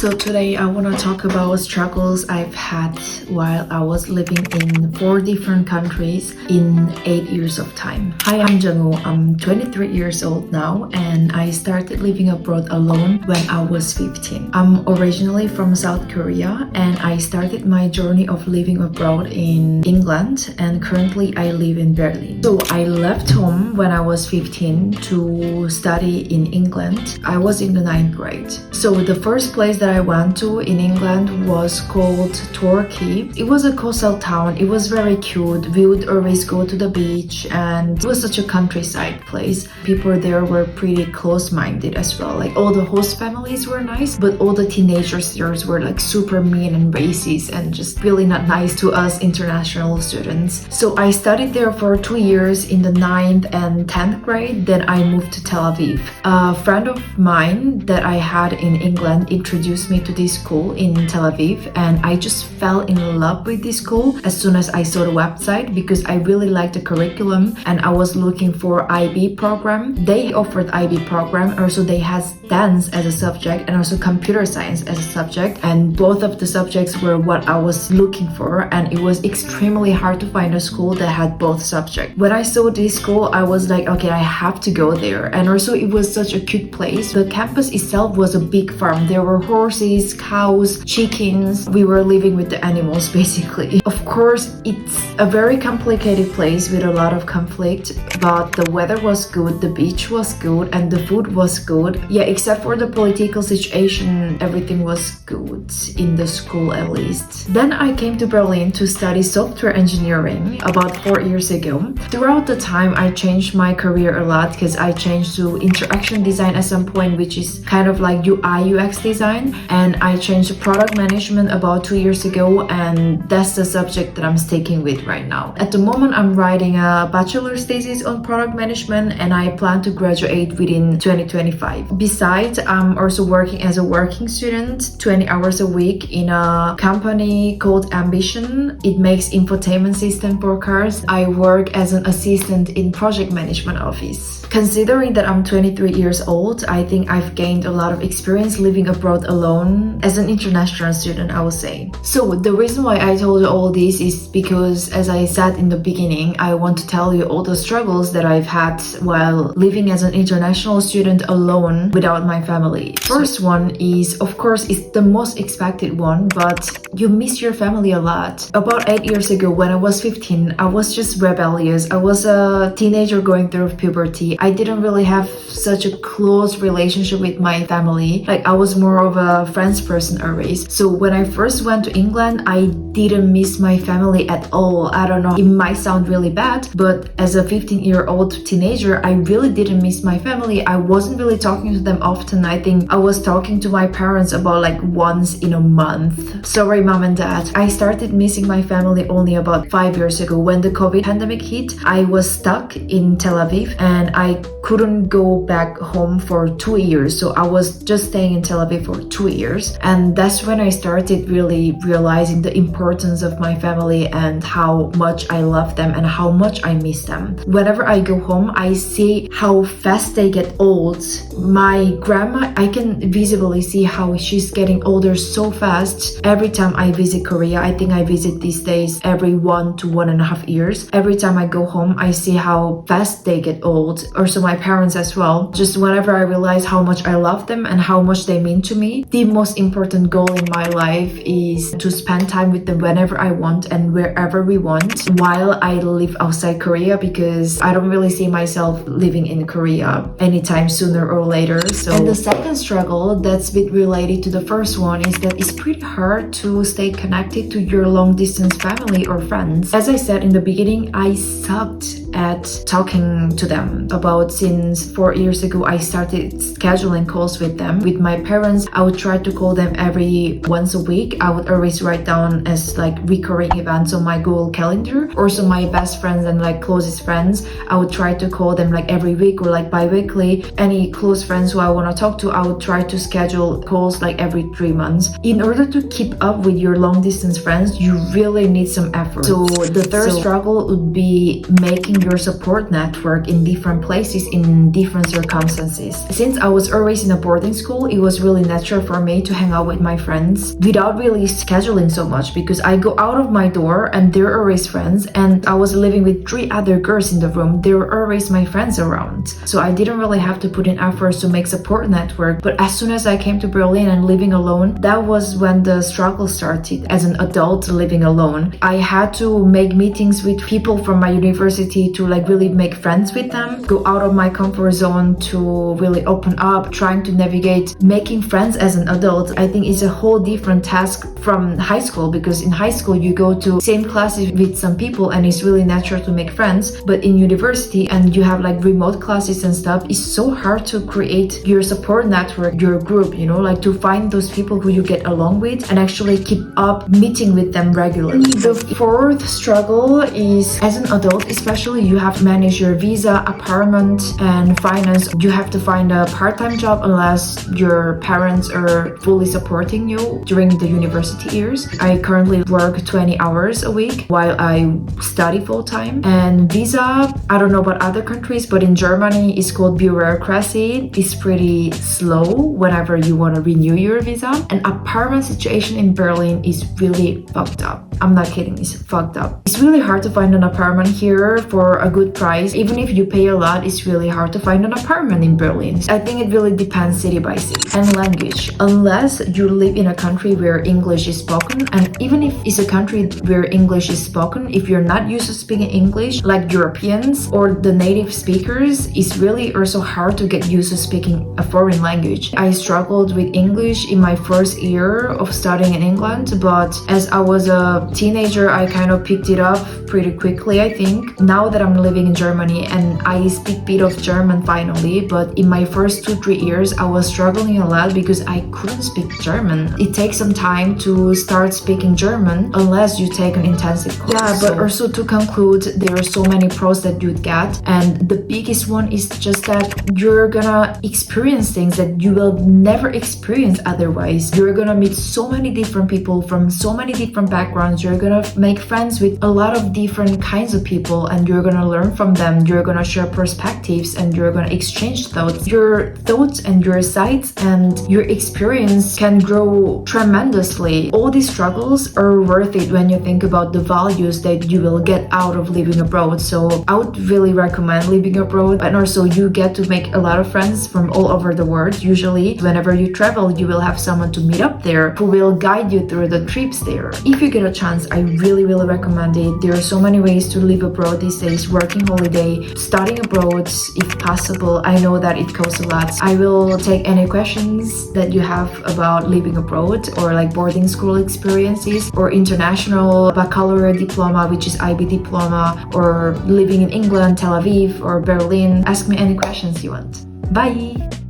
So today I want to talk about struggles I've had while I was living in 4 different countries in 8 years of time. Hi, I'm Jungwoo. I'm 23 years old now and I started living abroad alone when I was 15. I'm originally from South Korea and I started my journey of living abroad in England, and currently I live in Berlin. So I left home when I was 15 to study in England. I was in the 9th grade. So the first place that I went to in England was called Torquay. It was a coastal town. It was very cute. We would always go to the beach and it was such a countryside place. People there were pretty close-minded as well. Like all the host families were nice, but all the teenagers there were like super mean and racist and just really not nice to us international students. So I studied there for 2 years in the 9th and 10th grade. Then I moved to Tel Aviv. A friend of mine that I had in England introduced me to this school in Tel Aviv, and I just fell in love with this school as soon as I saw the website because I really liked the curriculum and I was looking for IB program. They offered IB program, also they had dance as a subject and also computer science as a subject, and both of the subjects were what I was looking for, and it was extremely hard to find a school that had both subjects. When I saw this school, I was like, okay, I have to go there. And also it was such a cute place. The campus itself was a big farm. There were horses, cows, chickens. We were living with the animals basically. Of course, it's a very complicated place with a lot of conflict, but the weather was good, the beach was good, and the food was good. Yeah, except for the political situation, everything was good in the school at least. Then I came to Berlin to study software engineering about 4 years ago. Throughout the time, I changed my career a lot because I changed to interaction design at some point, which is kind of like UI UX design, and I changed to product management about 2 years ago, and that's the subject that I'm sticking with right now. At the moment, I'm writing a bachelor's thesis on product management and I plan to graduate within 2025. Besides, I'm also working as a working student 20 hours a week in a company called Ambition. It makes infotainment system for cars. I work as an assistant in project management office. Considering that I'm 23 years old, I think I've gained a lot of experience living abroad alone as an international student, I would say. So the reason why I told you all this is because, as I said in the beginning, I want to tell you all the struggles that I've had while living as an international student alone without my family. First one is, of course, it's the most expected one, but you miss your family a lot. About 8 years ago, when I was 15, I was just rebellious. I was a teenager going through puberty. I didn't really have such a close relationship with my family. Like, I was more of a friends person always. So when I first went to England, I didn't miss my family at all. I don't know, it might sound really bad, but as a 15-year-old teenager, I really didn't miss my family. I wasn't really talking to them often. I think I was talking to my parents about like once in a month. Sorry, mom and dad. I started missing my family only about 5 years ago. When the COVID pandemic hit, I was stuck in Tel Aviv and I couldn't go back home for 2 years. So I was just staying in Tel Aviv for 2 years. And that's when I started really realizing the importance of my family and how much I love them and how much I miss them. Whenever I go home, I see how fast they get old. My grandma, I can visibly see how she's getting older so fast. Every time I visit Korea, I think I visit these days every 1 to 1.5 years. Every time I go home, I see how fast they get old. Also my parents as well. Just whenever I realize how much I love them and how much they mean to me, the most important goal in my life is to spend time with them whenever I want and wherever we want while I live outside Korea, because I don't really see myself living in Korea anytime sooner or later. So, and the second struggle that's a bit related to the first one is that it's pretty hard to stay connected to your long distance family or friends. As I said in the beginning, I sucked at talking to them. About since 4 years ago, I started scheduling calls with them. With my parents, I would try to call them every once a week. I would always write down as like recurring events on my Google Calendar. Also my best friends and like closest friends, I would try to call them like every week or like bi-weekly. Any close friends who I want to talk to, I would try to schedule calls like every 3 months. In order to keep up with your long distance friends, you really need some effort. So the third struggle would be making your support network in different places in different circumstances. Since I was always in a boarding school, it was really natural for me to hang out with my friends without really scheduling so much, because I go out of my door and they're always friends, and I was living with 3 other girls in the room. They were always my friends around. So I didn't really have to put in efforts to make support network. But as soon as I came to Berlin and living alone, that was when the struggle started as an adult living alone. I had to make meetings with people from my university to like really make friends with them, go out of my comfort zone to really open up, trying to navigate making friends as an adult. I think it's a whole different task from high school, because in high school you go to same classes with some people and it's really natural to make friends. But in university and you have like remote classes and stuff, it's so hard to create your support network, your group, you know, like to find those people who you get along with and actually keep up meeting with them regularly. The fourth struggle is, as an adult especially, you have to manage your visa, apartment and finance. You have to find a part-time job unless your parents are fully supporting you during the university years. I currently work 20 hours a week while I study full-time. And visa, I don't know about other countries, but in Germany it's called bureaucracy. It's pretty slow whenever you want to renew your visa. And apartment situation in Berlin is really fucked up. I'm not kidding, it's fucked up. It's really hard to find an apartment here for a good price. Even if you pay a lot, it's really hard to find an apartment in Berlin. I think it really depends city by city. And language. Unless you live in a country where English is spoken, and even if it's a country where English is spoken, if you're not used to speaking English, like Europeans or the native speakers, it's really also hard to get used to speaking a foreign language. I struggled with English in my first year of studying in England, but as I was a teenager, I kind of picked it up pretty quickly, I think. Now that I'm living in Germany and I speak a bit of German finally, but in my first 2-3 years, I was struggling a lot because I couldn't speak German. It takes some time to start speaking German unless you take an intensive course. Yeah, but also to conclude, there are so many pros that you get, and the biggest one is just that you're gonna experience things that you will never experience otherwise. You're gonna meet so many different people from so many different backgrounds. You're gonna make friends with a lot of different kinds of people and you're gonna learn from them. You're gonna share perspectives and you're gonna exchange thoughts. Your thoughts and your sights and your experience can grow tremendously. All these struggles are worth it when you think about the values that you will get out of living abroad. So I would really recommend living abroad, and also you get to make a lot of friends from all over the world. Usually whenever you travel, you will have someone to meet up there who will guide you through the trips there. If you get a chance, I really recommend it. There are so many ways to live abroad these days: working holiday, studying abroad if possible. I know that it costs a lot. I will take any questions that you have about living abroad, or like boarding school experiences, or international baccalaureate diploma, which is IB diploma, or living in England, Tel Aviv or Berlin. Ask me any questions you want. Bye!